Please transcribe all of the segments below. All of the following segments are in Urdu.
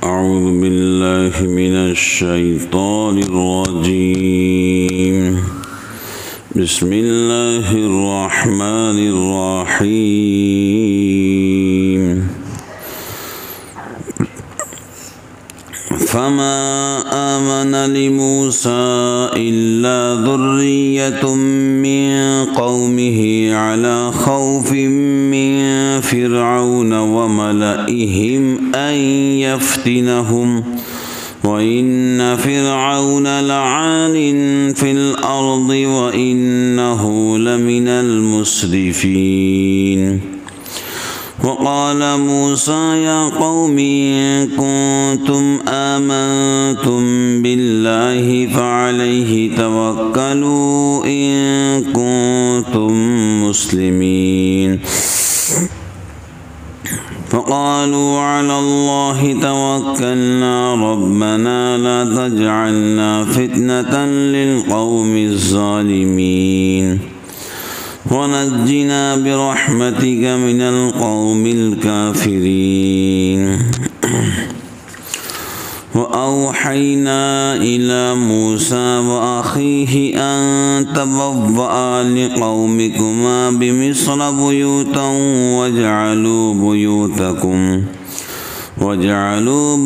أعوذ بالله من الشيطان الرجيم. بسم الله الرحمن الرحيم. فما آمن لموسى إلا ذرية من قومه على خوف من فرعون وملئهم أن يفتنهم وإن فرعون لعال في الأرض وإنه لمن المسرفين. وقال موسى يا قوم إن كنتم آمنتم بالله فعليه توكلوا إن كنتم مسلمين. فقالوا على الله توكلنا ربنا لا تجعلنا فتنة للقوم الظالمين ونجنا برحمتك من القوم الكافرين. وأوحينا إلى موسى وأخيه أن تبوأ لقومكما بمصر بيوتا واجعلوا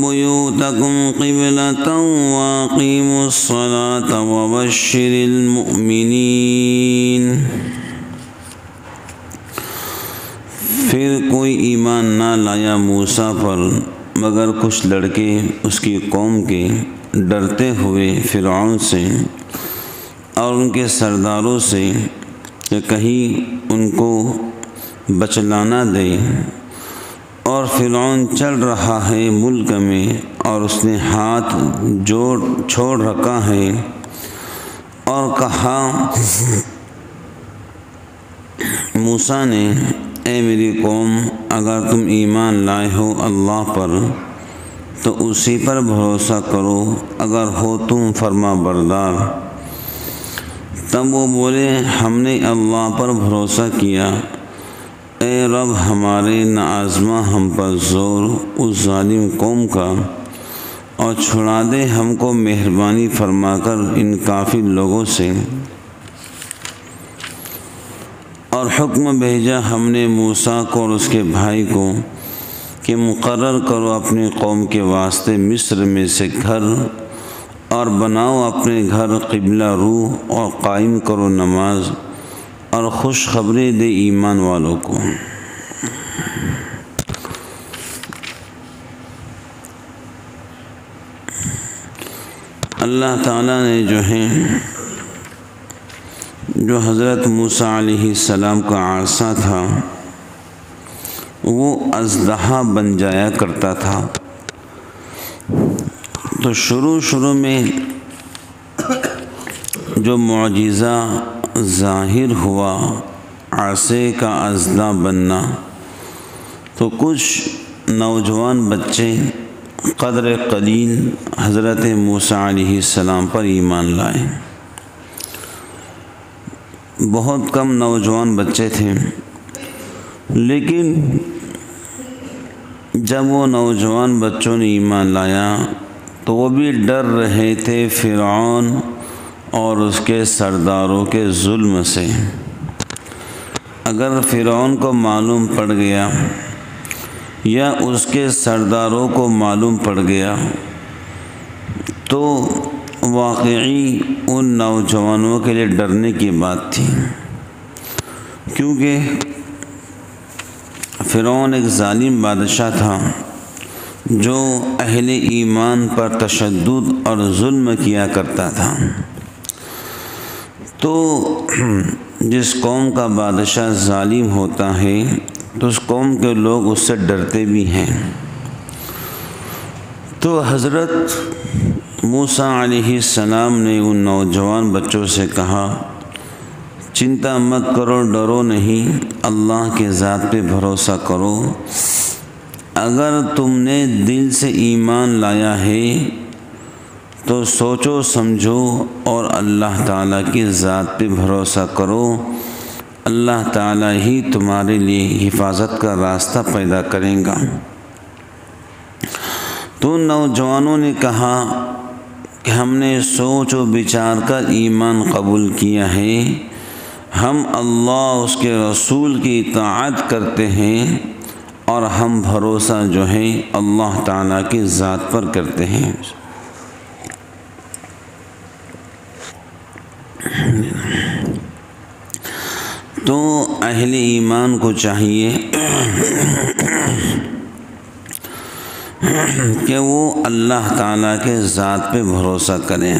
بيوتكم قبلة وأقيموا الصلاة وبشر المؤمنين. پھر کوئی ایمان نہ لایا موسیٰ پر مگر کچھ لڑکے اس کی قوم کے ڈرتے ہوئے فرعون سے اور ان کے سرداروں سے کہ کہیں ان کو بچلانا دے، اور فرعون چل رہا ہے ملک میں اور اس نے ہاتھ چھوڑ رکھا ہے، اور کہا موسیٰ نے اے میری قوم اگر تم ایمان لائے ہو اللہ پر تو اسی پر بھروسہ کرو اگر ہو تم فرما بردار۔ تب وہ بولے ہم نے اللہ پر بھروسہ کیا، اے رب ہمارے نہ آزما ہم پر زور اس ظالم قوم کا اور چھڑا دے ہم کو مہربانی فرما کر ان کافر لوگوں سے۔ اور حکم بھیجا ہم نے موسیٰ کو اور اس کے بھائی کو کہ مقرر کرو اپنی قوم کے واسطے مصر میں سے گھر، اور بناؤ اپنے گھر قبلہ رو، اور قائم کرو نماز، اور خوشخبری دے ایمان والوں کو۔ اللہ تعالیٰ نے جو حضرت موسیٰ علیہ السلام کا عصا تھا وہ اژدہا بن جایا کرتا تھا، تو شروع میں جو معجزہ ظاہر ہوا عصے کا اژدہا بننا، تو کچھ نوجوان بچے قدر قلیل حضرت موسیٰ علیہ السلام پر ایمان لائے۔ بہت کم نوجوان بچے تھے، لیکن جب وہ نوجوان بچوں نے ایمان لایا تو وہ بھی ڈر رہے تھے فرعون اور اس کے سرداروں کے ظلم سے۔ اگر فرعون کو معلوم پڑ گیا یا اس کے سرداروں کو معلوم پڑ گیا تو واقعی ان نوجوانوں کے لیے ڈرنے کی بات تھی، کیونکہ فرعون ایک ظالم بادشاہ تھا جو اہل ایمان پر تشدد اور ظلم کیا کرتا تھا۔ تو جس قوم کا بادشاہ ظالم ہوتا ہے تو اس قوم کے لوگ اس سے ڈرتے بھی ہیں۔ تو حضرت موسیٰ علیہ السلام نے ان نوجوان بچوں سے کہا چنتا مت کرو، ڈرو نہیں، اللہ کے ذات پہ بھروسہ کرو۔ اگر تم نے دل سے ایمان لایا ہے تو سوچو سمجھو اور اللہ تعالیٰ کی ذات پہ بھروسہ کرو، اللہ تعالیٰ ہی تمہارے لیے حفاظت کا راستہ پیدا کریں گا۔ تو نوجوانوں نے کہا کہ ہم نے سوچ و بچار کر ایمان قبول کیا ہے، ہم اللہ اس کے رسول کی اطاعت کرتے ہیں اور ہم بھروسہ جو ہے اللہ تعالیٰ کی ذات پر کرتے ہیں۔ تو اہل ایمان کو چاہیے کہ وہ اللہ تعالیٰ کے ذات پہ بھروسہ کریں،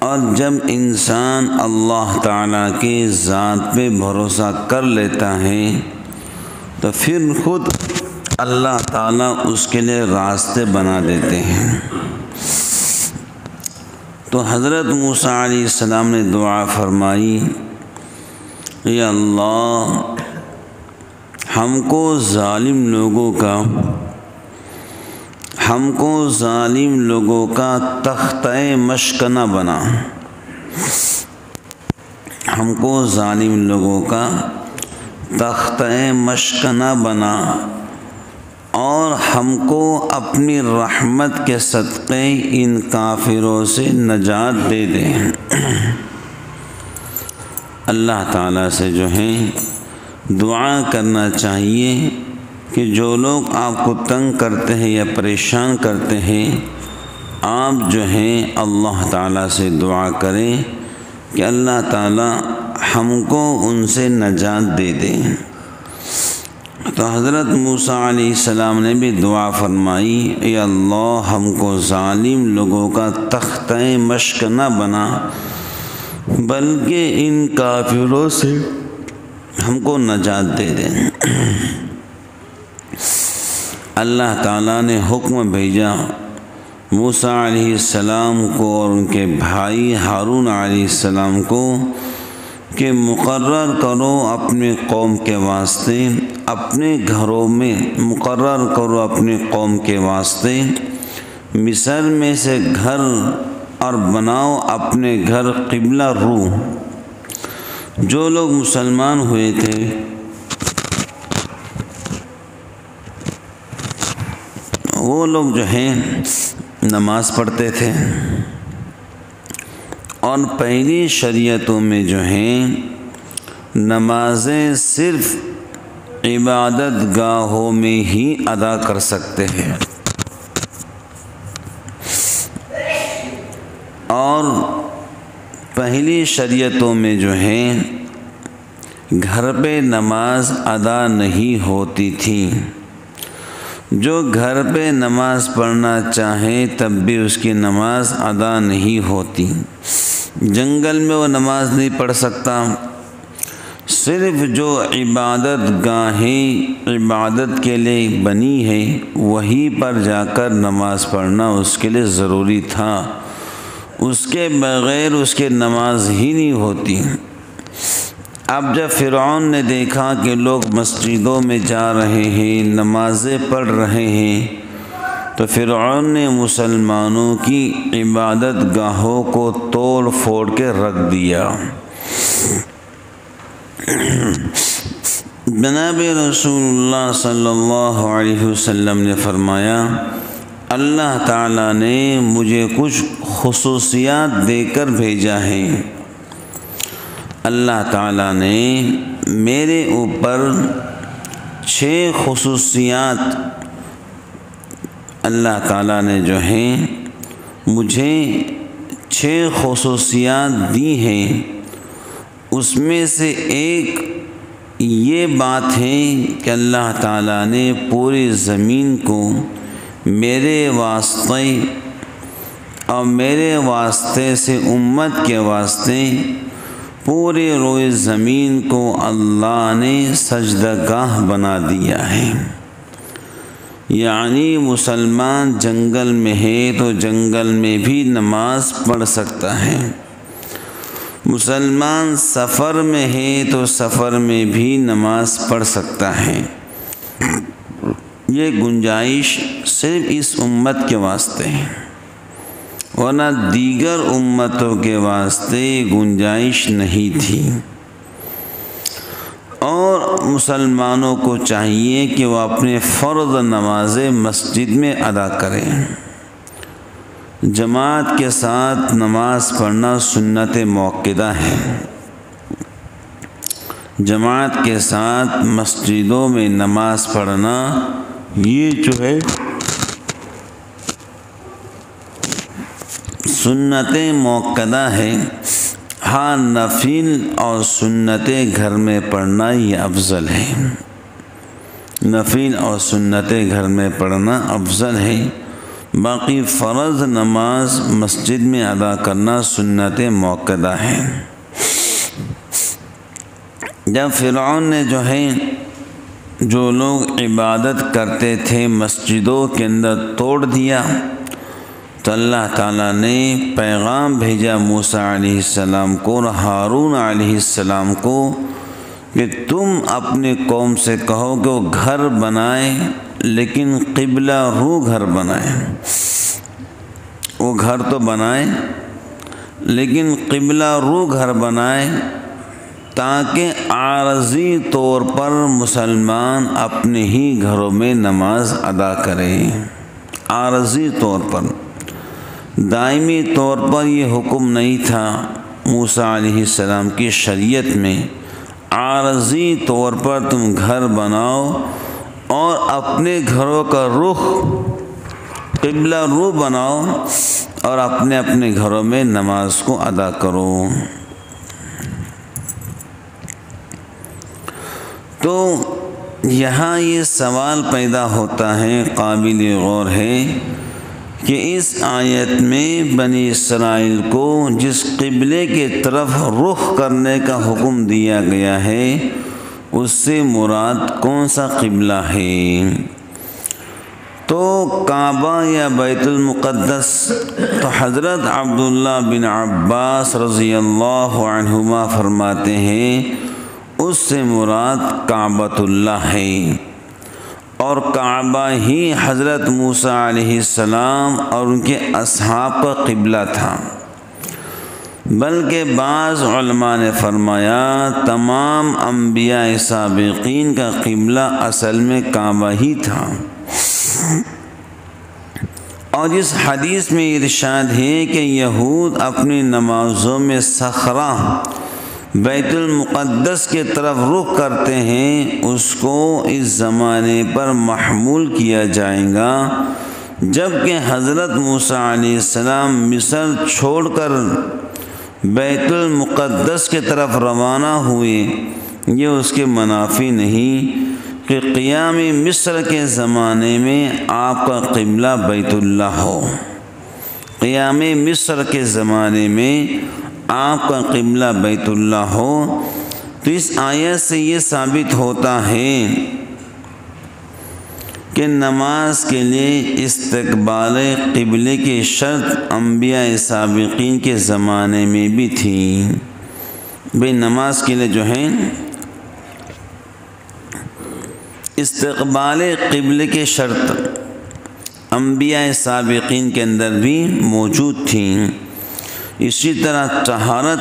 اور جب انسان اللہ تعالیٰ کے ذات پہ بھروسہ کر لیتا ہے تو پھر خود اللہ تعالیٰ اس کے لیے راستے بنا دیتے ہیں۔ تو حضرت موسیٰ علیہ السلام نے دعا فرمائی، یا اللہ ہم کو ظالم لوگوں کا تختہ مشق نہ بنا، ہم کو ظالم لوگوں کا تختہ مشق نہ بنا، اور ہم کو اپنی رحمت کے صدقے ان کافروں سے نجات دے دے۔ اللہ تعالیٰ سے جو ہے دعا کرنا چاہیے کہ جو لوگ آپ کو تنگ کرتے ہیں یا پریشان کرتے ہیں، آپ جو ہیں اللہ تعالیٰ سے دعا کریں کہ اللہ تعالیٰ ہم کو ان سے نجات دے دیں۔ تو حضرت موسیٰ علیہ السلام نے بھی دعا فرمائی، اے اللہ ہم کو ظالم لوگوں کا تختہ مشق نہ بنا، بلکہ ان کافروں سے ہم کو نجات دے دیں۔ اللہ تعالیٰ نے حکم بھیجا موسیٰ علیہ السلام کو اور ان کے بھائی ہارون علیہ السلام کو کہ مقرر کرو اپنے قوم کے واسطے، اپنے گھروں میں مقرر کرو اپنے قوم کے واسطے مصر میں سے گھر، اور بناؤ اپنے گھر قبلہ رو۔ جو لوگ مسلمان ہوئے تھے وہ لوگ جو ہیں نماز پڑھتے تھے، اور پہلی شریعتوں میں جو ہیں نمازیں صرف عبادت گاہوں میں ہی ادا کر سکتے ہیں، اور پہلی شریعتوں میں جو ہے گھر پہ نماز ادا نہیں ہوتی تھی۔ جو گھر پہ نماز پڑھنا چاہے تب بھی اس کی نماز ادا نہیں ہوتی۔ جنگل میں وہ نماز نہیں پڑھ سکتا، صرف جو عبادت گاہیں عبادت کے لیے بنی ہے وہیں پر جا کر نماز پڑھنا اس کے لیے ضروری تھا، اس کے بغیر اس کے نماز ہی نہیں ہوتی۔ اب جب فرعون نے دیکھا کہ لوگ مسجدوں میں جا رہے ہیں، نمازیں پڑھ رہے ہیں، تو فرعون نے مسلمانوں کی عبادت گاہوں کو توڑ پھوڑ کے رکھ دیا۔ جناب رسول اللہ صلی اللہ علیہ وسلم نے فرمایا، اللہ تعالیٰ نے مجھے کچھ خصوصیات دے کر بھیجا ہے۔ اللہ تعالیٰ نے میرے اوپر 6 خصوصیات اللہ تعالیٰ نے جو ہیں مجھے 6 خصوصیات دی ہیں۔ اس میں سے ایک یہ بات ہے کہ اللہ تعالیٰ نے پوری زمین کو میرے واسطے اور میرے واسطے سے امت کے واسطے پورے روئے زمین کو اللہ نے سجدہ گاہ بنا دیا ہے۔ یعنی مسلمان جنگل میں ہے تو جنگل میں بھی نماز پڑھ سکتا ہے، مسلمان سفر میں ہے تو سفر میں بھی نماز پڑھ سکتا ہے۔ یہ گنجائش صرف اس امت کے واسطے ہے، ورنہ دیگر امتوں کے واسطے گنجائش نہیں تھی۔ اور مسلمانوں کو چاہیے کہ وہ اپنے فرض نمازیں مسجد میں ادا کریں۔ جماعت کے ساتھ نماز پڑھنا سنت موقدہ ہے۔ جماعت کے ساتھ مسجدوں میں نماز پڑھنا یہ جو ہے سنت موقدہ ہے۔ ہاں نفل اور سنتیں گھر میں پڑھنا یہ افضل ہے۔ نفل اور سنتیں گھر میں پڑھنا افضل ہے، باقی فرض نماز مسجد میں ادا کرنا سنت موقدہ ہے۔ جب فرعون نے جو لوگ عبادت کرتے تھے مسجدوں کے اندر توڑ دیا، تو اللہ تعالیٰ نے پیغام بھیجا موسیٰ علیہ السلام کو اور ہارون علیہ السلام کو کہ تم اپنے قوم سے کہو کہ وہ گھر بنائیں، لیکن قبلہ رو گھر بنائیں۔ وہ گھر تو بنائیں لیکن قبلہ رو گھر بنائیں، تاکہ عارضی طور پر مسلمان اپنے ہی گھروں میں نماز ادا کریں۔ عارضی طور پر، دائمی طور پر یہ حکم نہیں تھا موسیٰ علیہ السلام کی شریعت میں۔ عارضی طور پر تم گھر بناؤ اور اپنے گھروں کا رخ قبلہ رو بناؤ اور اپنے اپنے گھروں میں نماز کو ادا کرو۔ تو یہاں یہ سوال پیدا ہوتا ہے، قابل غور ہے، کہ اس آیت میں بنی اسرائیل کو جس قبلے کی طرف رخ کرنے کا حکم دیا گیا ہے اس سے مراد کون سا قبلہ ہے؟ تو کعبہ یا بیت المقدس؟ تو حضرت عبداللہ بن عباس رضی اللہ عنہما فرماتے ہیں اس سے مراد کعبۃ اللہ ہے، اور کعبہ ہی حضرت موسیٰ علیہ السلام اور ان کے اصحاب کا قبلہ تھا۔ بلکہ بعض علماء نے فرمایا تمام انبیاء سابقین کا قبلہ اصل میں کعبہ ہی تھا۔ اور اس حدیث میں ارشاد ہے کہ یہود اپنی نمازوں میں صخرہ بیت المقدس کے طرف رخ کرتے ہیں، اس کو اس زمانے پر محمول کیا جائے گا جبکہ حضرت موسیٰ علیہ السلام مصر چھوڑ کر بیت المقدس کے طرف روانہ ہوئے۔ یہ اس کے منافی نہیں کہ قیام مصر کے زمانے میں آپ کا قبلہ بیت اللہ ہو۔ قیام مصر کے زمانے میں آپ کا قبلہ بیت اللہ ہو، تو اس آیت سے یہ ثابت ہوتا ہے کہ نماز کے لیے استقبال قبلے کی شرط انبیاء سابقین کے زمانے میں بھی تھی۔ بھئی نماز کے لیے جو ہے استقبال قبلے کی شرط انبیاء سابقین کے اندر بھی موجود تھی۔ اسی طرح طہارت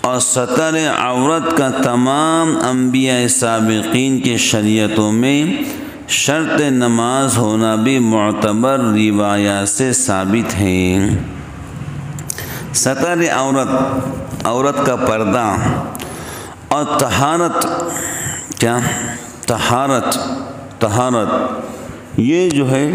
اور ستر عورت کا تمام انبیاء سابقین کے شریعتوں میں شرط نماز ہونا بھی معتبر روایات سے ثابت ہے۔ ستر عورت کا پردہ اور طہارت، کیا طہارت یہ جو ہے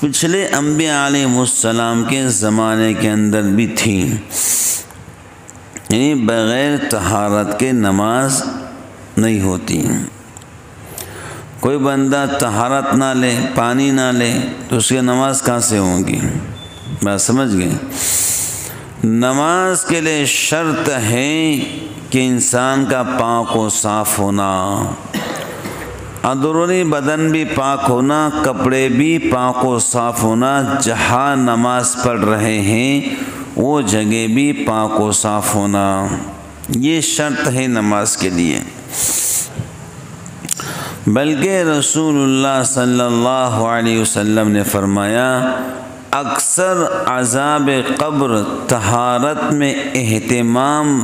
پچھلے انبیاء علیہ السلام کے زمانے کے اندر بھی تھی، یعنی بغیر طہارت کے نماز نہیں ہوتی۔ کوئی بندہ طہارت نہ لے، پانی نہ لے تو اس کی نماز کہاں سے ہوگی؟ بات سمجھ گئے؟ نماز کے لیے شرط ہے کہ انسان کا پاک و صاف ہونا، اندرونی بدن بھی پاک ہونا، کپڑے بھی پاک و صاف ہونا، جہاں نماز پڑھ رہے ہیں وہ جگہ بھی پاک و صاف ہونا، یہ شرط ہے نماز کے لیے۔ بلکہ رسول اللہ صلی اللہ علیہ وسلم نے فرمایا اکثر عذاب قبر طہارت میں اہتمام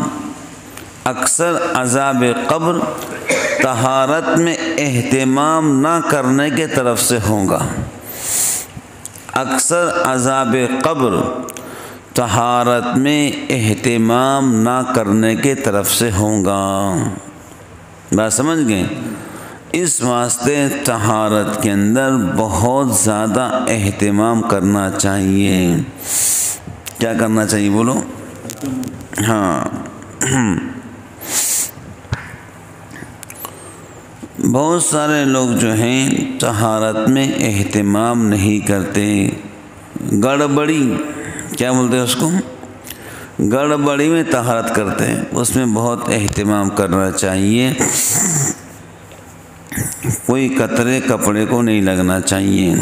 اکثر عذاب قبر طہارت میں اہتمام نہ کرنے کے طرف سے ہوگا۔ اکثر عذاب قبر طہارت میں اہتمام نہ کرنے کے طرف سے ہوگا۔ بات سمجھ گئے؟ اس واسطے طہارت کے اندر بہت زیادہ اہتمام کرنا چاہیے۔ کیا کرنا چاہیے بولو؟ ہاں، بہت سارے لوگ جو ہیں طہارت میں اہتمام نہیں کرتے، گڑبڑی کیا بولتے ہیں اس کو، گڑبڑی میں طہارت کرتے ہیں، اس میں بہت اہتمام کرنا چاہیے۔ کوئی قطرے کپڑے کو نہیں لگنا چاہیے۔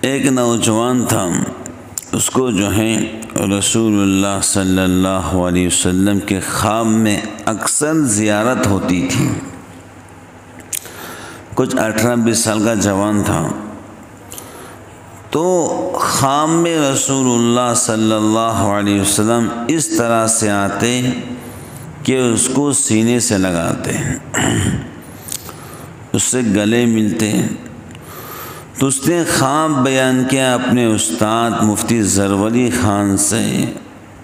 ایک نوجوان تھا، اس کو جو ہے رسول اللہ صلی اللہ علیہ وسلم کے خواب میں اکثر زیارت ہوتی تھی۔ کچھ 18-20 سال کا جوان تھا، تو خواب میں رسول اللہ صلی اللہ علیہ وسلم اس طرح سے آتے کہ اس کو سینے سے لگاتے، اس سے گلے ملتے۔ تو اس نے خواب بیان کیا اپنے استاد مفتی زرولی خان سے،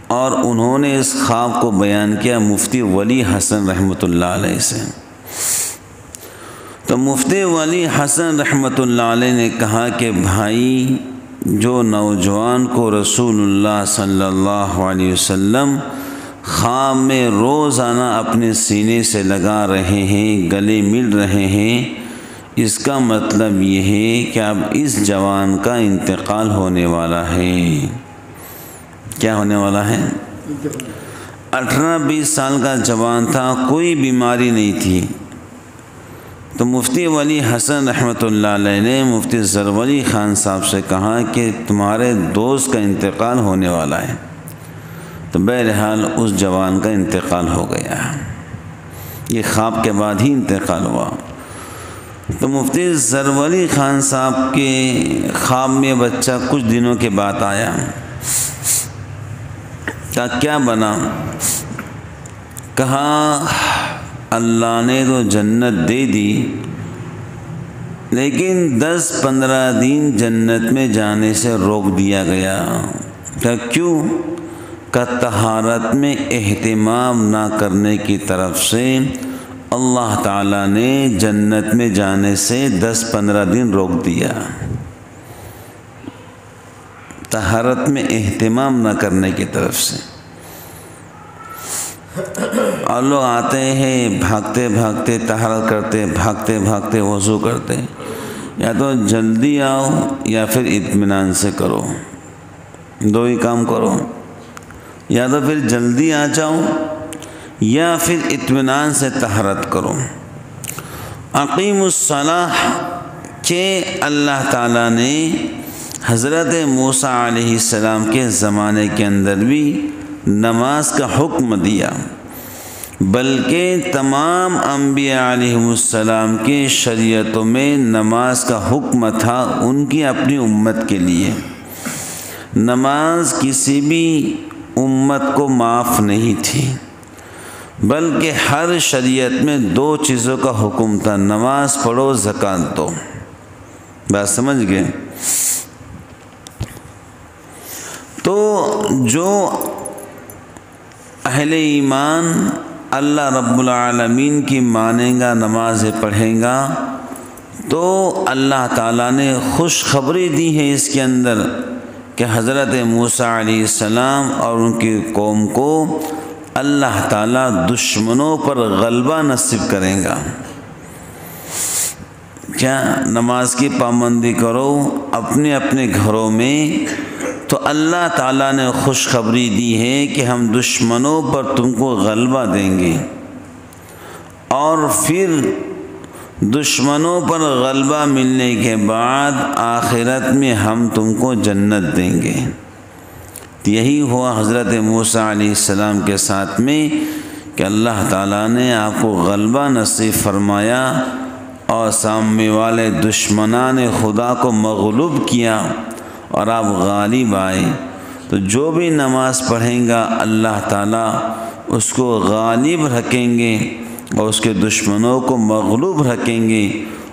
اور انہوں نے اس خواب کو بیان کیا مفتی ولی حسن رحمۃ اللہ علیہ سے۔ تو مفتی ولی حسن رحمۃ اللہ علیہ نے کہا کہ بھائی، جو نوجوان کو رسول اللہ صلی اللہ علیہ وسلم خواب میں روزانہ اپنے سینے سے لگا رہے ہیں، گلے مل رہے ہیں، اس کا مطلب یہ ہے کہ اب اس جوان کا انتقال ہونے والا ہے۔ کیا ہونے والا ہے؟ 18-20 سال کا جوان تھا، کوئی بیماری نہیں تھی۔ تو مفتی ولی حسن رحمۃ اللہ علیہ نے مفتی زرولی خان صاحب سے کہا کہ تمہارے دوست کا انتقال ہونے والا ہے۔ تو بہرحال اس جوان کا انتقال ہو گیا، یہ خواب کے بعد ہی انتقال ہوا۔ تو مفتی زرولی خان صاحب کے خواب میں بچہ کچھ دنوں کے بعد آیا، کیا بنا؟ کہا اللہ نے تو جنت دے دی، لیکن 10-15 دن جنت میں جانے سے روک دیا گیا۔ کیوں؟ کہ طہارت میں اہتمام نہ کرنے کی طرف سے اللہ تعالیٰ نے جنت میں جانے سے 10-15 دن روک دیا۔ طہارت میں اہتمام نہ کرنے کی طرف سے۔ اور لوگ آتے ہیں بھاگتے بھاگتے طہارت کرتے، بھاگتے بھاگتے وضو کرتے، یا تو جلدی آؤ یا پھر اطمینان سے کرو، دو ہی کام کرو، یا تو پھر جلدی آ جاؤ یا پھر اطمینان سے طہارت کرو۔ اقیم الصلاۃ کہ اللہ تعالیٰ نے حضرت موسیٰ علیہ السلام کے زمانے کے اندر بھی نماز کا حکم دیا، بلکہ تمام انبیاء علیہ السلام کے شریعتوں میں نماز کا حکم تھا ان کی اپنی امت کے لیے۔ نماز کسی بھی امت کو معاف نہیں تھی، بلکہ ہر شریعت میں 2 چیزوں کا حکم تھا، نماز پڑھو، زکوٰۃ دو۔ بات سمجھ گئے؟ تو جو اہل ایمان اللہ رب العالمین کی مانے گا، نمازیں پڑھیں گا، تو اللہ تعالیٰ نے خوشخبری دی ہے اس کے اندر کہ حضرت موسیٰ علیہ السلام اور ان کی قوم کو اللہ تعالیٰ دشمنوں پر غلبہ نصیب کریں گا۔ کیا؟ نماز کی پابندی کرو اپنے اپنے گھروں میں، تو اللہ تعالیٰ نے خوشخبری دی ہے کہ ہم دشمنوں پر تم کو غلبہ دیں گے، اور پھر دشمنوں پر غلبہ ملنے کے بعد آخرت میں ہم تم کو جنت دیں گے۔ یہی ہوا حضرت موسیٰ علیہ السلام کے ساتھ میں کہ اللہ تعالیٰ نے آپ کو غلبہ نصیب فرمایا اور سامنے والے دشمنان خدا کو مغلوب کیا اور آپ غالب آئے۔ تو جو بھی نماز پڑھیں گا اللہ تعالیٰ اس کو غالب رکھیں گے اور اس کے دشمنوں کو مغلوب رکھیں گے،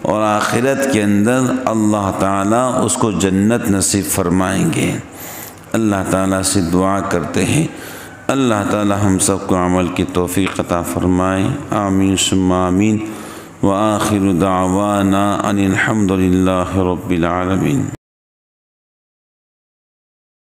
اور آخرت کے اندر اللہ تعالیٰ اس کو جنت نصیب فرمائیں گے۔ اللہ تعالیٰ سے دعا کرتے ہیں اللہ تعالیٰ ہم سب کو عمل کی توفیق عطا فرمائے، آمین ثم آمین، وآخر دعوانا ان الحمد للہ رب العالمین۔